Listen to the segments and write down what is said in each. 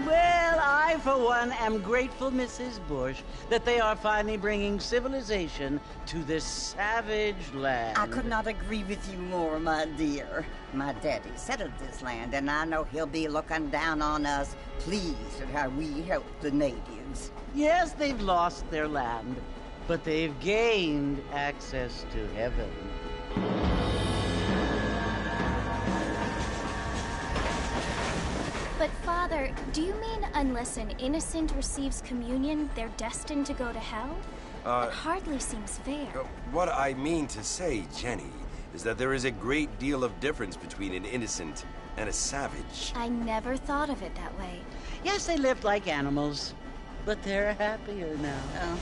Well, I, for one, am grateful, Mrs. Bush, that they are finally bringing civilization to this savage land. I could not agree with you more, my dear. My daddy settled this land, and I know he'll be looking down on us, pleased at how we help the natives. Yes, they've lost their land, but they've gained access to heaven. But Father, do you mean unless an innocent receives communion, they're destined to go to hell? That hardly seems fair. What I mean to say, Jenny, is that there is a great deal of difference between an innocent and a savage. I never thought of it that way. Yes, they lived like animals, but they're happier now.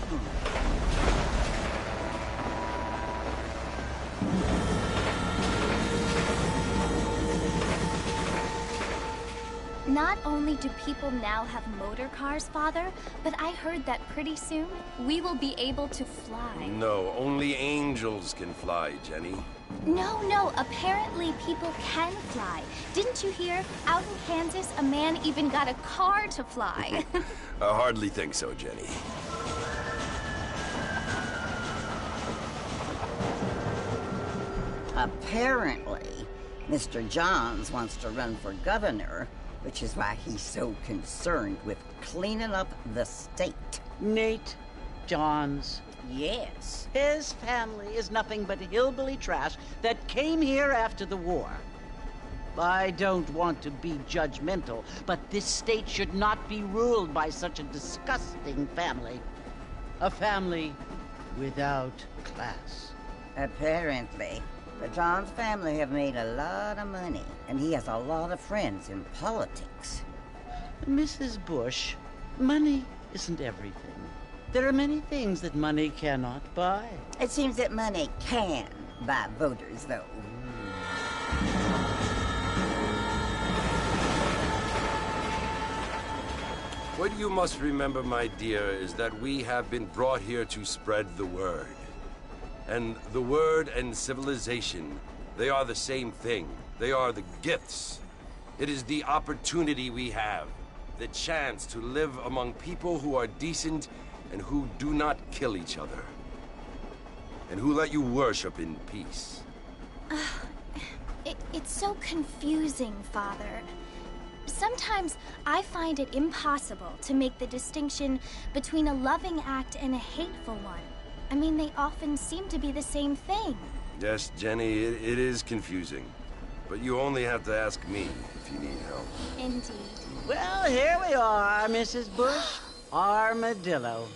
Not only do people now have motor cars, Father, but I heard that pretty soon we will be able to fly. No, only angels can fly, Jenny. No, apparently people can fly. Didn't you hear? Out in Kansas, a man even got a car to fly. I hardly think so, Jenny. Apparently, Mr. Johns wants to run for governor, which is why he's so concerned with cleaning up the state. Nate Johns. Yes. His family is nothing but hillbilly trash that came here after the war. I don't want to be judgmental, but this state should not be ruled by such a disgusting family. A family without class. Apparently. The Johns family have made a lot of money, and he has a lot of friends in politics. Mrs. Bush, money isn't everything. There are many things that money cannot buy. It seems that money can buy voters, though. What you must remember, my dear, is that we have been brought here to spread the word. And the word and civilization, they are the same thing. They are the gifts. It is the opportunity we have, the chance to live among people who are decent and who do not kill each other, and who let you worship in peace. It's so confusing, Father. Sometimes I find it impossible to make the distinction between a loving act and a hateful one. I mean, they often seem to be the same thing. Yes, Jenny, it is confusing. But you only have to ask me if you need help. Indeed. Well, here we are, Mrs. Bush. Armadillo.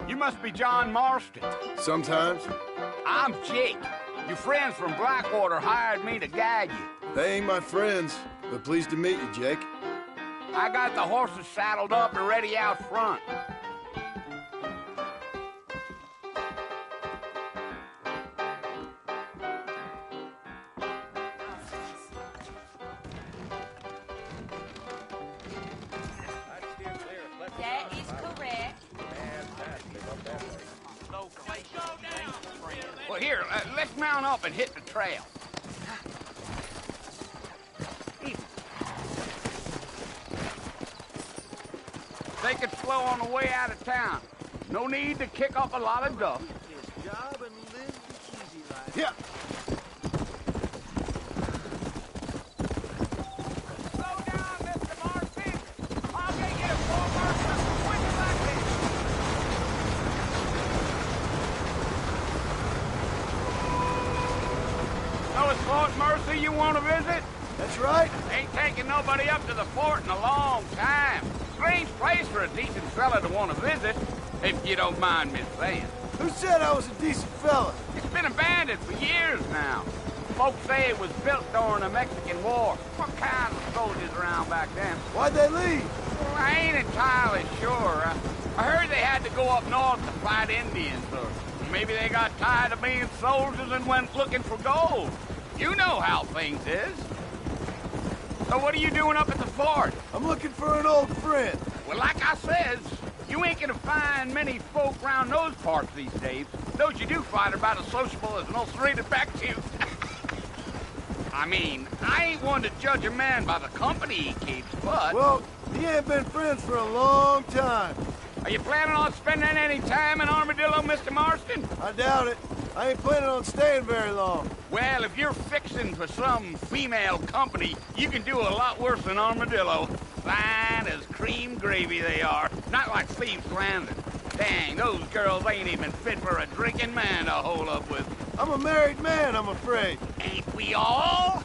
You must be John Marston. Sometimes. I'm Jake. Your friends from Blackwater hired me to guide you. They ain't my friends, but pleased to meet you, Jake. I got the horses saddled up and ready out front. That is correct. Well, here, let's mount up and hit the trail. Take it slow on the way out of town. No need to kick up a lot of dust. Yeah. Slow down, Mr. Marston. I'll get you to full Marston quicker like this. fellas Fort Mercer you want to visit? That's right. Ain't taking nobody up to the fort in a long time. Strange place for a decent fella to want to visit, if you don't mind me saying. Who said I was a decent fella? It's been abandoned for years now. Folks say it was built during the Mexican War. What kind of soldiers around back then? Why'd they leave? Well, I ain't entirely sure. I heard they had to go up north to fight Indians, or maybe they got tired of being soldiers and went looking for gold. You know how things is. So what are you doing up at the fort? I'm looking for an old friend. Well, like I says, you ain't gonna find many folk round those parts these days. Those you do find are about as sociable as an old serrated back tooth. I mean, I ain't one to judge a man by the company he keeps, but... Well, he ain't been friends for a long time. Are you planning on spending any time in Armadillo, Mr. Marston? I doubt it. I ain't planning on staying very long. Well, if you're fixing for some female company, you can do a lot worse than Armadillo. Fine as cream gravy they are. Not like Thieves Landing. Dang, those girls ain't even fit for a drinking man to hole up with. I'm a married man, I'm afraid. Ain't we all?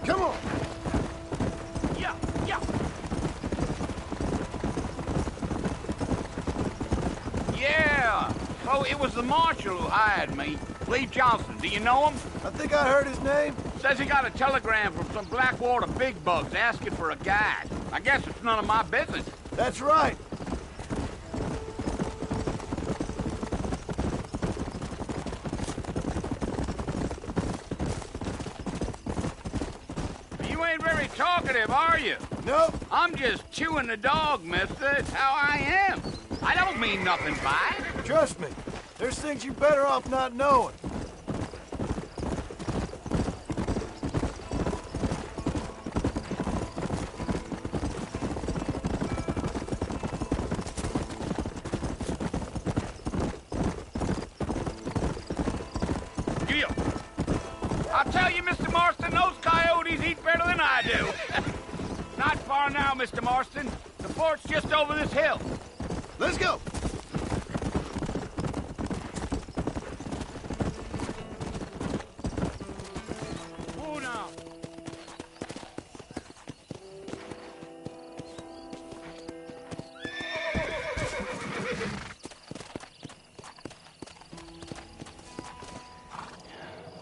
Come on. Yeah, yeah. Yeah. So it was the marshal who hired me. Lee Johnson. Do you know him? I think I heard his name. Says he got a telegram from some Blackwater big bugs asking for a guide. I guess it's none of my business. That's right. You ain't very talkative, are you? Nope. I'm just chewing the dog, mister. It's how I am. I don't mean nothing by it. Trust me. There's things you're better off not knowing. Yeah. I'll tell you, Mr. Marston, those coyotes eat better than I do. Not far now, Mr. Marston. The fort's just over this hill. Let's go. Oh, now.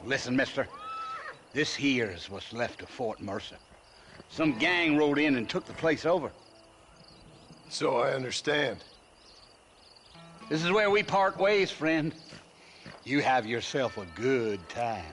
Listen, mister. This here is what's left of Fort Mercer. Some gang rode in and took the place over. So I understand. This is where we part ways, friend. You have yourself a good time.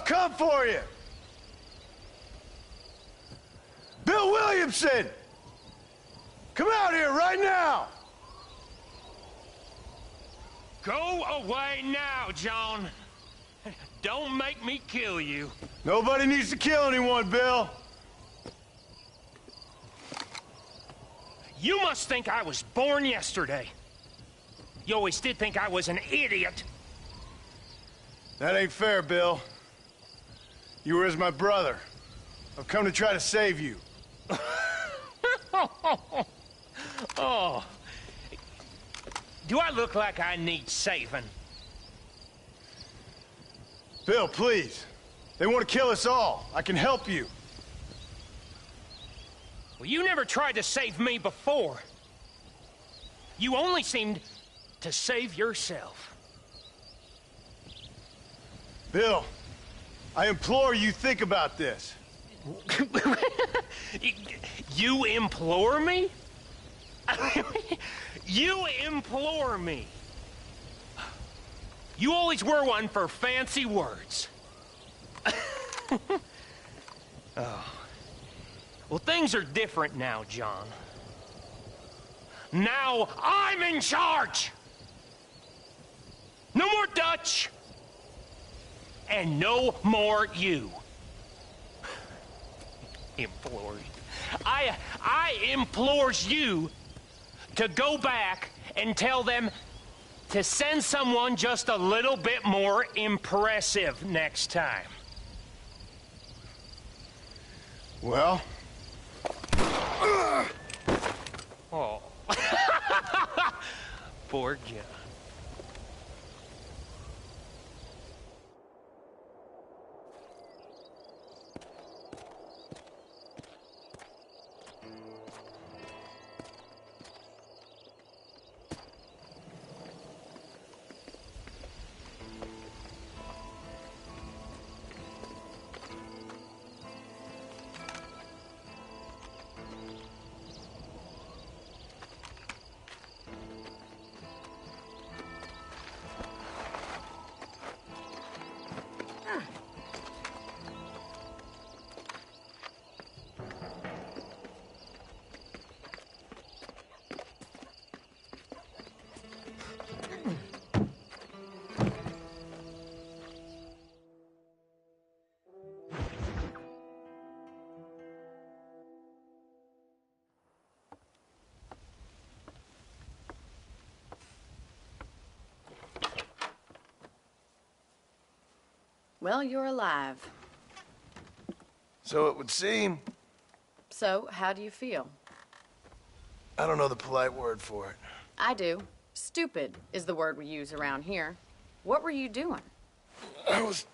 I've come for you! Bill Williamson! Come out here right now! Go away now, John. Don't make me kill you. Nobody needs to kill anyone, Bill. You must think I was born yesterday. You always did think I was an idiot. That ain't fair, Bill. You were as my brother. I've come to try to save you. Oh. Do I look like I need saving? Bill, please. They want to kill us all. I can help you. Well, you never tried to save me before. You only seemed to save yourself. Bill, I implore you think about this. You implore me? You implore me. You always were one for fancy words. Oh. Well, things are different now, John. Now I'm in charge. No more Dutch. And no more you. Implores. I implores you to go back and tell them to send someone just a little bit more impressive next time. Well? Oh. Poor John. Well, you're alive. So it would seem. So, how do you feel? I don't know the polite word for it. I do. Stupid is the word we use around here. What were you doing? I was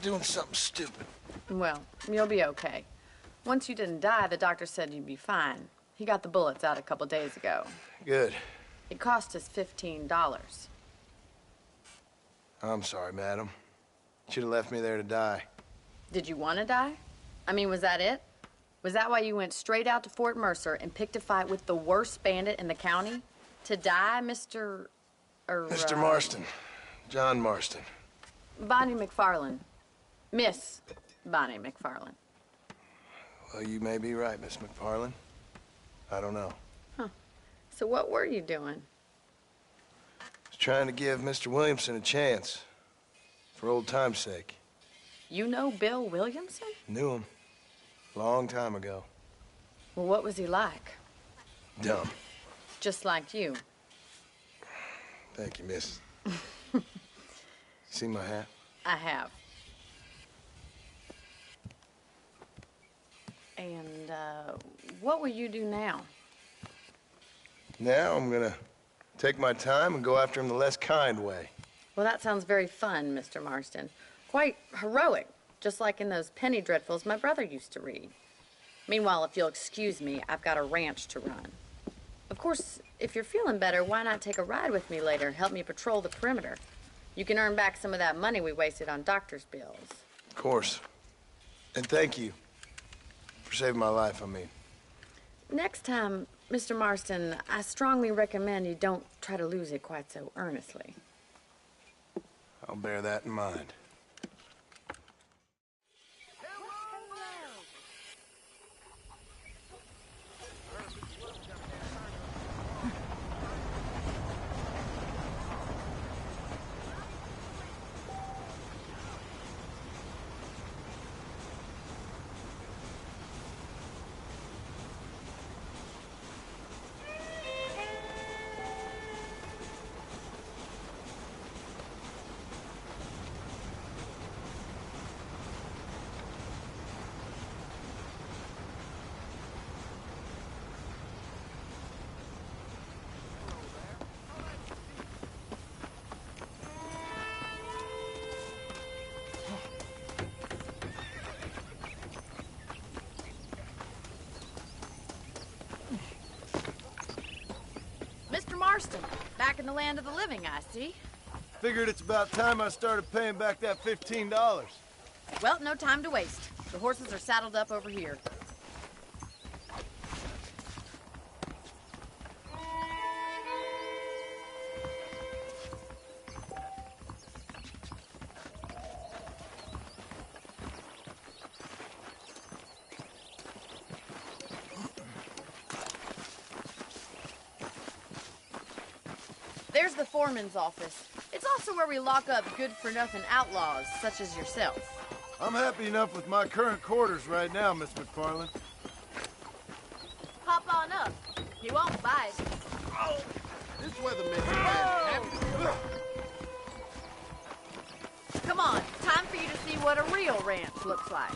doing something stupid. Well, you'll be okay. Once you didn't die, the doctor said you'd be fine. He got the bullets out a couple days ago. Good. It cost us $15. I'm sorry, madam. Should have left me there to die. Did you want to die? I mean, was that it? Was that why you went straight out to Fort Mercer and picked a fight with the worst bandit in the county? To die, Mr. Mr. Marston. John Marston. Bonnie McFarland. Miss Bonnie McFarland. Well, you may be right, Miss McFarland. I don't know. Huh. So what were you doing? I was trying to give Mr. Williamson a chance. For old time's sake. You know Bill Williamson? Knew him. Long time ago. Well, what was he like? Dumb. Just like you. Thank you, miss. See my hat? I have. And, what will you do now? Now I'm gonna take my time and go after him the less kind way. Well, that sounds very fun, Mr. Marston. Quite heroic, just like in those penny dreadfuls my brother used to read. Meanwhile, if you'll excuse me, I've got a ranch to run. Of course, if you're feeling better, why not take a ride with me later? Help me patrol the perimeter. You can earn back some of that money we wasted on doctor's bills. Of course. And thank you for saving my life, I mean. Next time, Mr. Marston, I strongly recommend you don't try to lose it quite so earnestly. I'll bear that in mind. Marston. Back in the land of the living, I see. Figured it's about time I started paying back that $15. Well, no time to waste. The horses are saddled up over here. There's the foreman's office. It's also where we lock up good-for-nothing outlaws, such as yourself. I'm happy enough with my current quarters right now, Miss McFarland. Hop on up. You won't bite. Oh, this weatherman's happy. Come on, time for you to see what a real ranch looks like.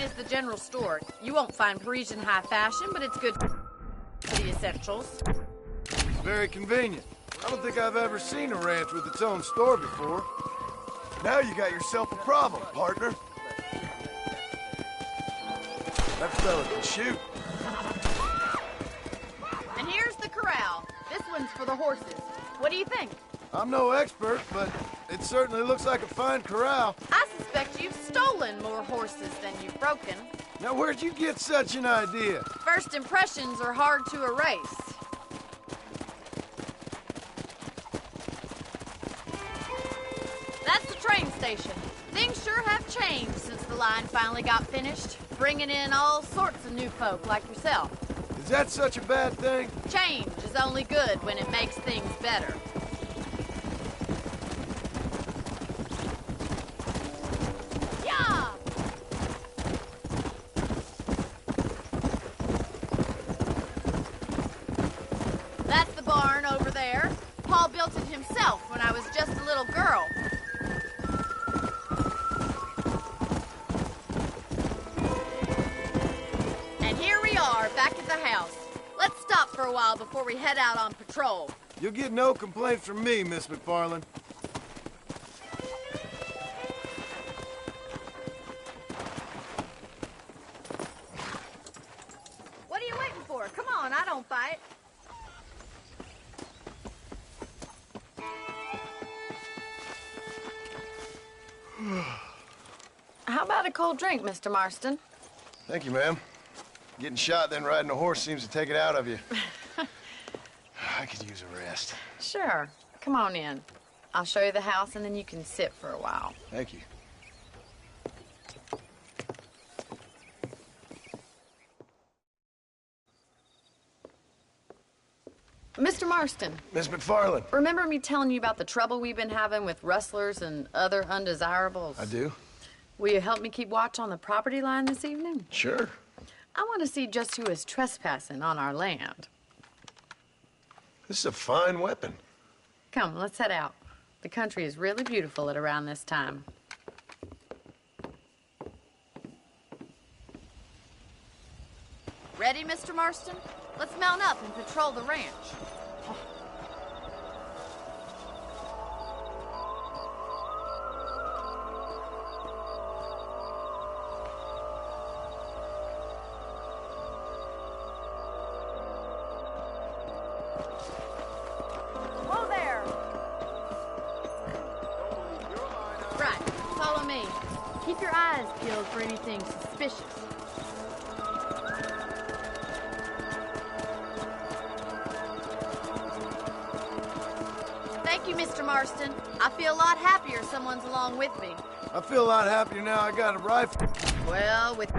Is the general store. You won't find Parisian high fashion, but it's good for the essentials. Very convenient. I don't think I've ever seen a ranch with its own store before. Now you got yourself a problem, partner. That fella can shoot. And here's the corral. This one's for the horses. What do you think? I'm no expert, but it certainly looks like a fine corral. I suspect you've stolen more horses than you've broken. Now, where'd you get such an idea? First impressions are hard to erase. That's the train station. Things sure have changed since the line finally got finished, bringing in all sorts of new folk like yourself. Is that such a bad thing? Change is only good when it makes things better. That's the barn over there. Paul built it himself when I was just a little girl. And here we are, back at the house. Let's stop for a while before we head out on patrol. You'll get no complaints from me, Miss McFarland. What are you waiting for? Come on, I don't fight. How about a cold drink, Mr. Marston? Thank you, ma'am. Getting shot, then riding a horse seems to take it out of you. I could use a rest. Sure. Come on in. I'll show you the house, and then you can sit for a while. Thank you. Mr. Marston. Miss McFarland. Remember me telling you about the trouble we've been having with rustlers and other undesirables? I do. Will you help me keep watch on the property line this evening? Sure. I want to see just who is trespassing on our land. This is a fine weapon. Come, let's head out. The country is really beautiful at around this time. Ready, Mr. Marston? Let's mount up and patrol the ranch. Whoa there! Right, follow me. Keep your eyes peeled for anything suspicious. Thank you, Mr. Marston. I feel a lot happier someone's along with me. I feel a lot happier now I got a rifle. Well, with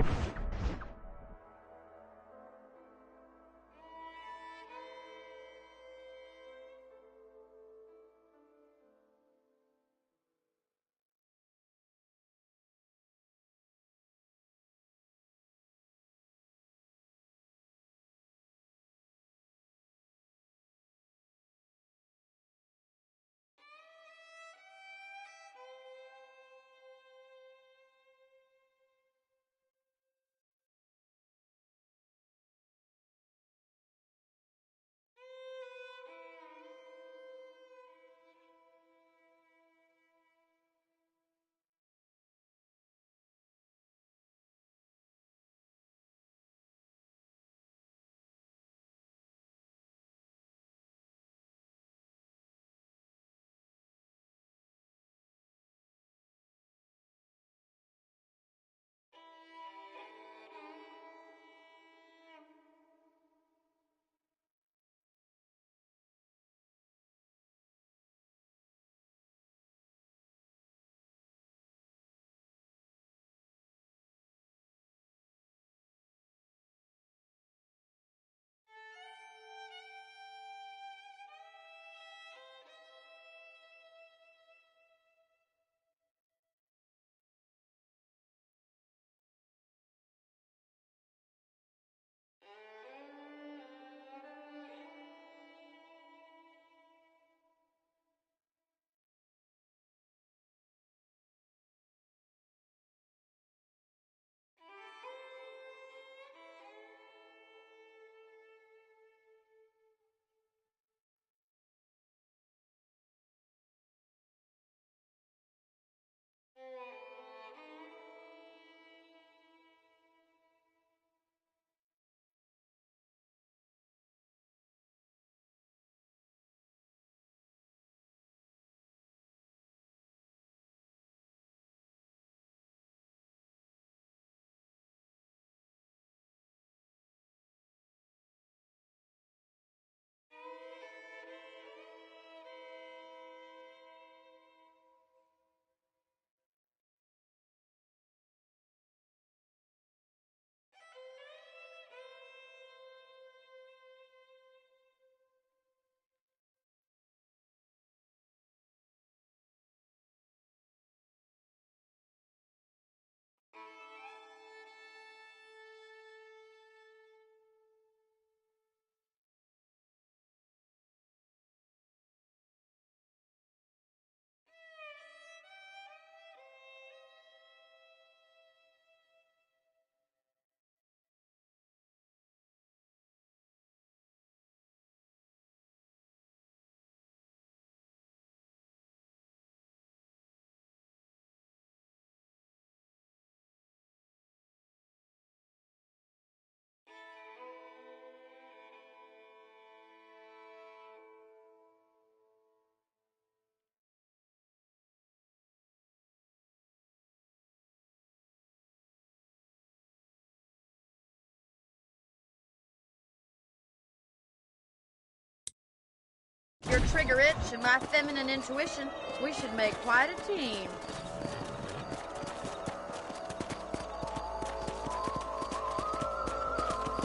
your trigger itch and my feminine intuition, we should make quite a team.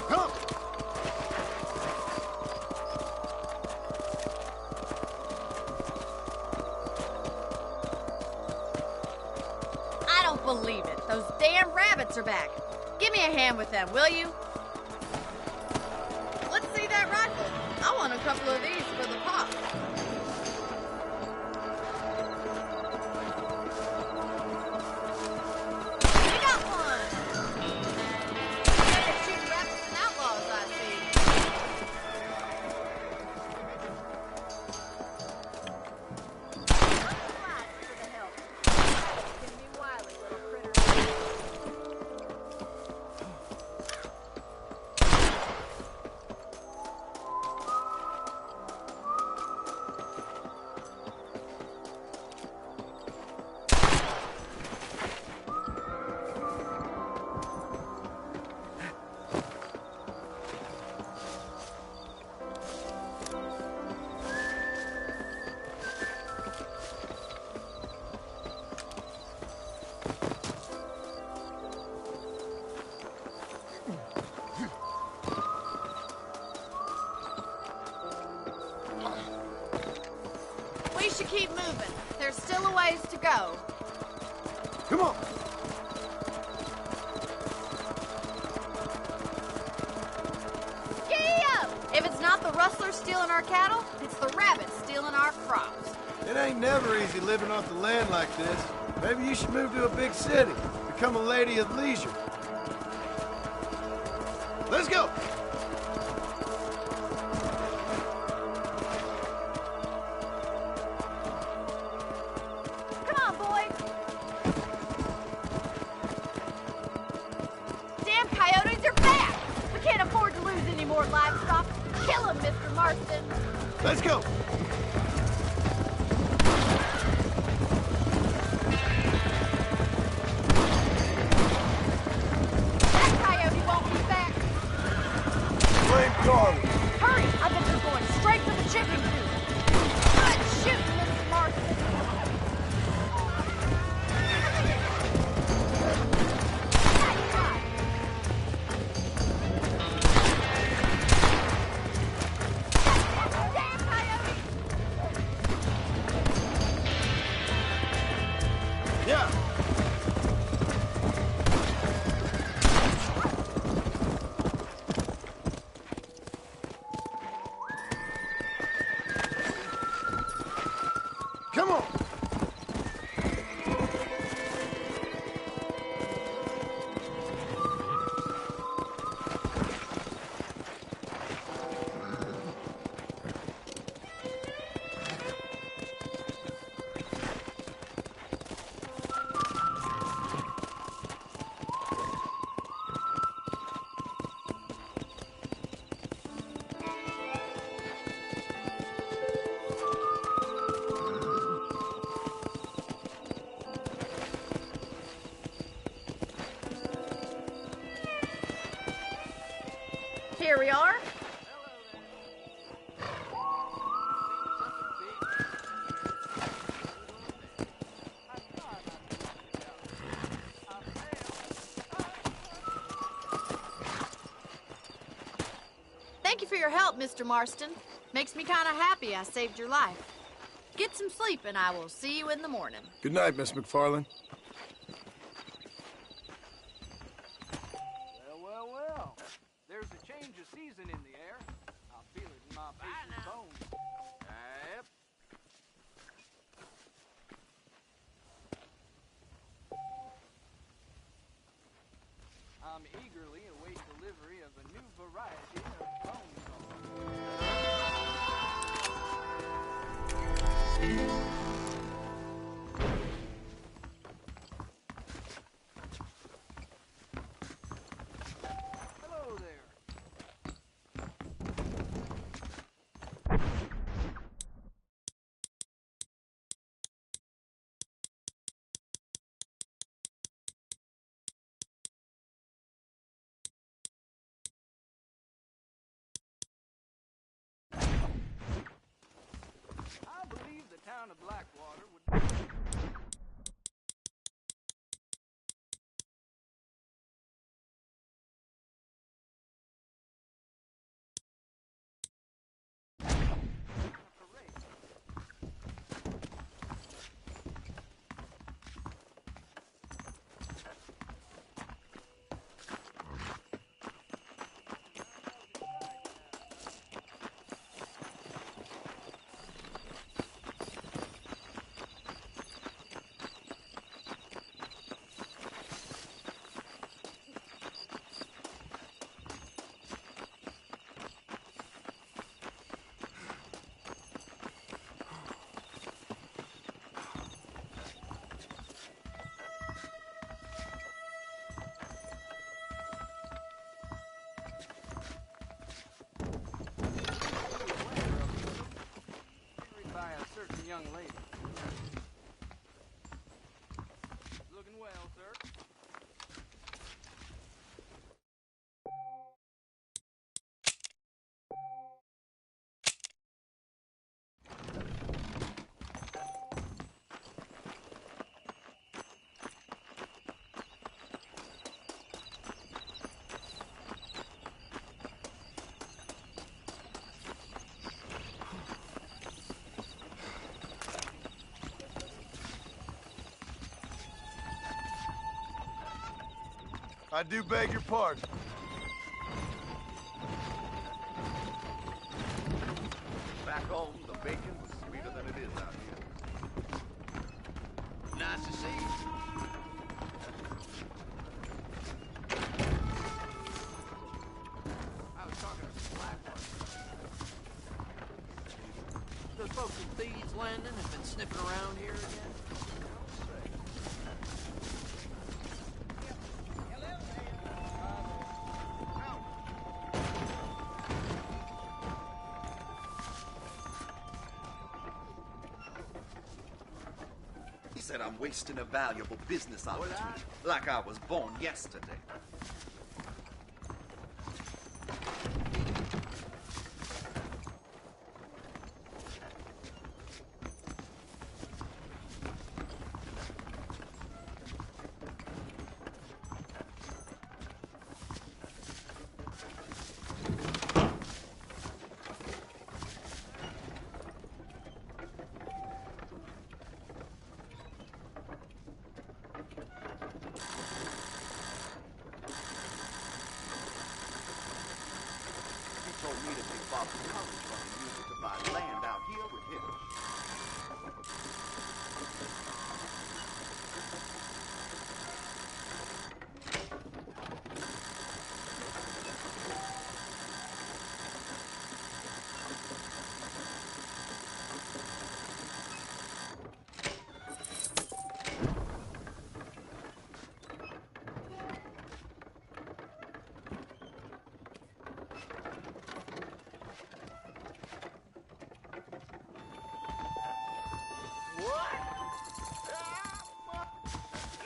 Come! I don't believe it. Those damn rabbits are back. Give me a hand with them, will you? Let's see that rifle. I want a couple of these for the pop. We got one! They're shooting rabbits and outlaws, I see. Thanks for the help. Can be wily, little critter. We should keep moving. There's still a ways to go. Come on! Gee-up! If it's not the rustlers stealing our cattle, it's the rabbits stealing our crops. It ain't never easy living off the land like this. Maybe you should move to a big city. Become a lady of leisure. Let's go! Come on, boys! Damn coyotes are back! We can't afford to lose any more livestock. Kill them, Mr. Marston. Let's go! That coyote won't be back. Blame Carly. Hurry! I bet they're going straight for the chicken coop. Good shooting, Mr. Marston. That's right. Damn coyote! Yeah! Come on! Here we are. Thank you for your help, Mr. Marston. Makes me kind of happy I saved your life. Get some sleep and I will see you in the morning. Good night, Miss McFarland. Well. There's a change of season in the air. I feel it in my face's bones. Yep. I'm eagerly await delivery of a new variety of bone saw. Hello there. town of Blackwater would... by a certain young lady. Looking well, sir. I do beg your pardon. Back home, the bacon was sweeter than it is out here. Nice to see you. I was talking to Blackwater. Those folks in Thieves Landing have been sniffing around here again. He said I'm wasting a valuable business opportunity, like I was born yesterday. Told me to take Boston College from and use it to buy land out here with him.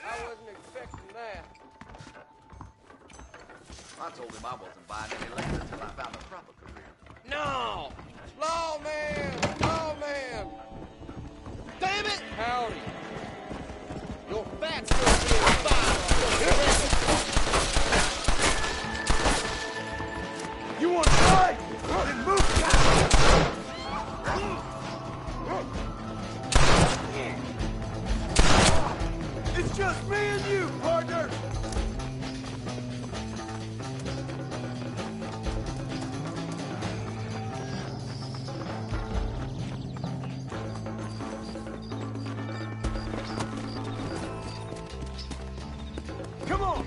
I wasn't expecting that. I told him I wasn't buying any land until I found a proper career. No! Lawman! Lawman! Damn it! Howdy. Your fat's gonna be a fire. You want to fight? Then move! It's just me and you, partner! Come on!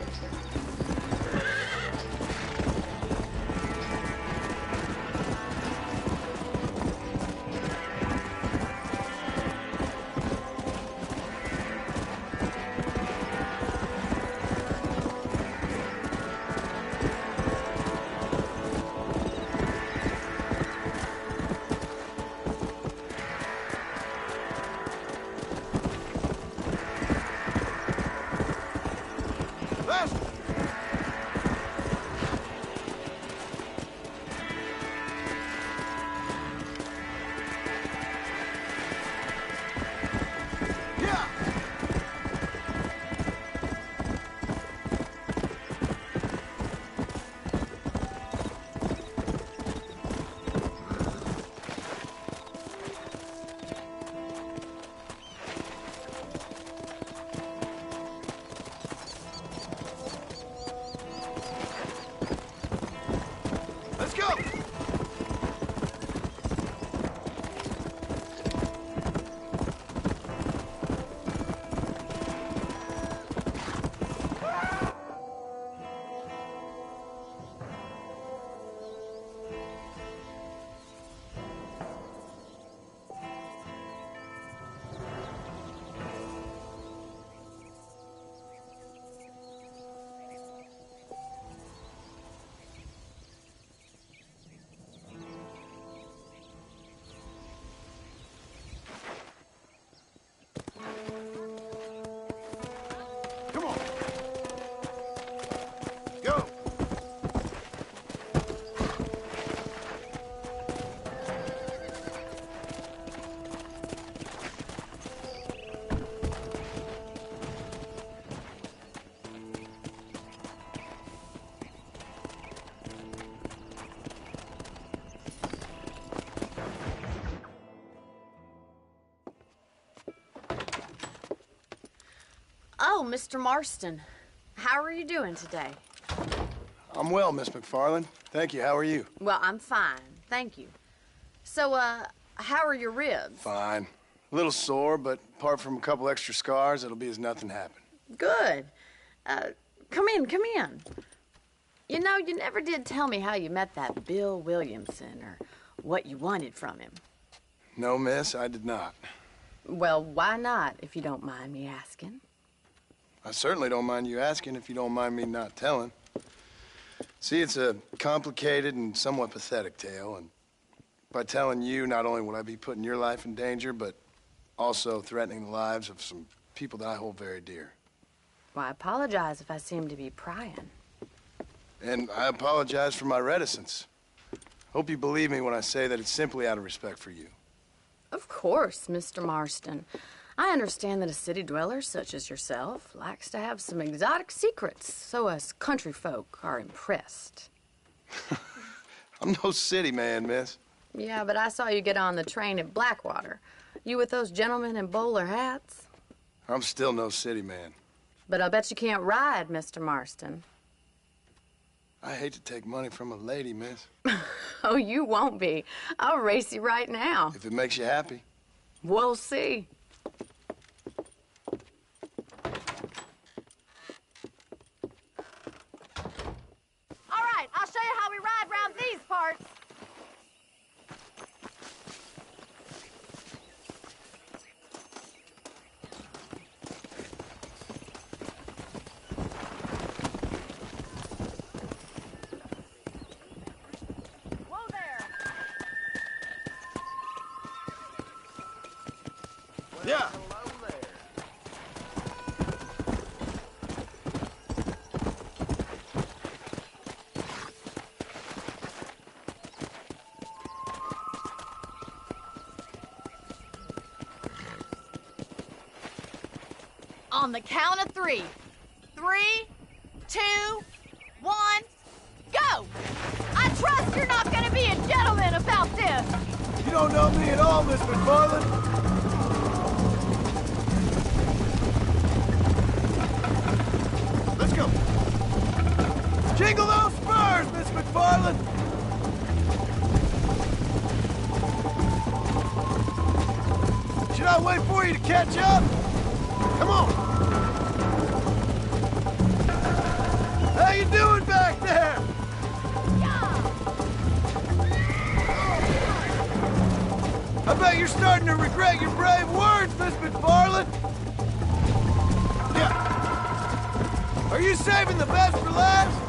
Mr. Marston. How are you doing today? I'm well, Miss McFarland. Thank you. How are you? Well, I'm fine. Thank you. So, how are your ribs? Fine. A little sore, but apart from a couple extra scars, it'll be as nothing happened. Good. Come in, come in. You know, you never did tell me how you met that Bill Williamson or what you wanted from him. No, miss, I did not. Well, why not, if you don't mind me asking? I certainly don't mind you asking if you don't mind me not telling. See, it's a complicated and somewhat pathetic tale, and by telling you, not only would I be putting your life in danger, but also threatening the lives of some people that I hold very dear. Well, I apologize if I seem to be prying. And I apologize for my reticence. Hope you believe me when I say that it's simply out of respect for you. Of course, Mr. Marston. I understand that a city dweller such as yourself likes to have some exotic secrets, so us country folk are impressed. I'm no city man, miss. Yeah, but I saw you get on the train at Blackwater. You with those gentlemen in bowler hats? I'm still no city man. But I'll bet you can't ride, Mr. Marston. I hate to take money from a lady, miss. Oh, you won't be. I'll race you right now. If it makes you happy. We'll see. All right, I'll show you how we ride round these parts. Yeah. On the count of 3. 3, 2, 1, go! I trust you're not gonna be a gentleman about this. You don't know me at all, Miss McFarland. Let's go. Jingle those spurs, Miss McFarland. Should I wait for you to catch up? Come on. How you doing back there? I bet you're starting to regret your brave words, Miss McFarland. Yeah. Are you saving the best for last?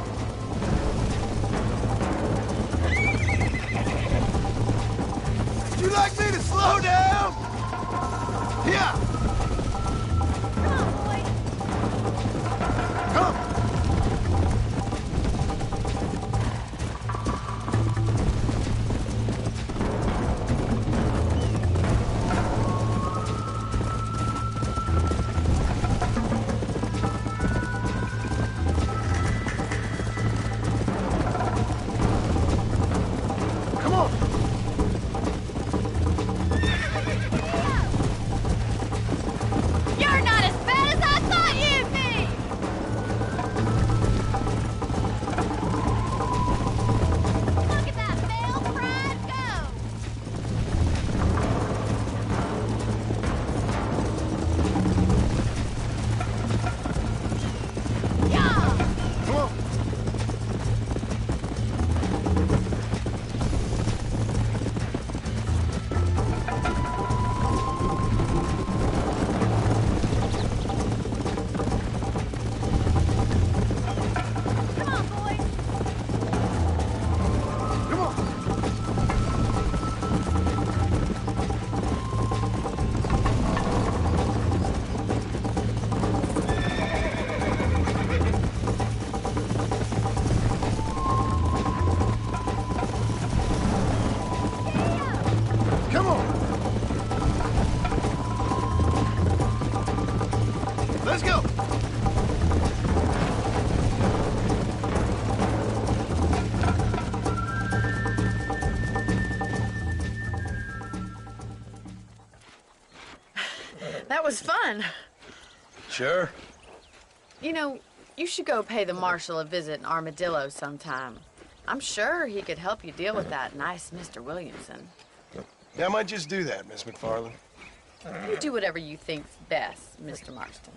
Would you like me to slow down? Yeah. Come. You're not as bad as I thought you'd be! Look at that male pride go! Yeah! Come on. Come on, boys! Come on. Come on. Let's go. That was fun. Sure. You know, you should go pay the marshal a visit in Armadillo sometime. I'm sure he could help you deal with that nice Mr. Williamson. Yeah, I might just do that, Miss McFarland. You do whatever you think's best, Mr. Marston.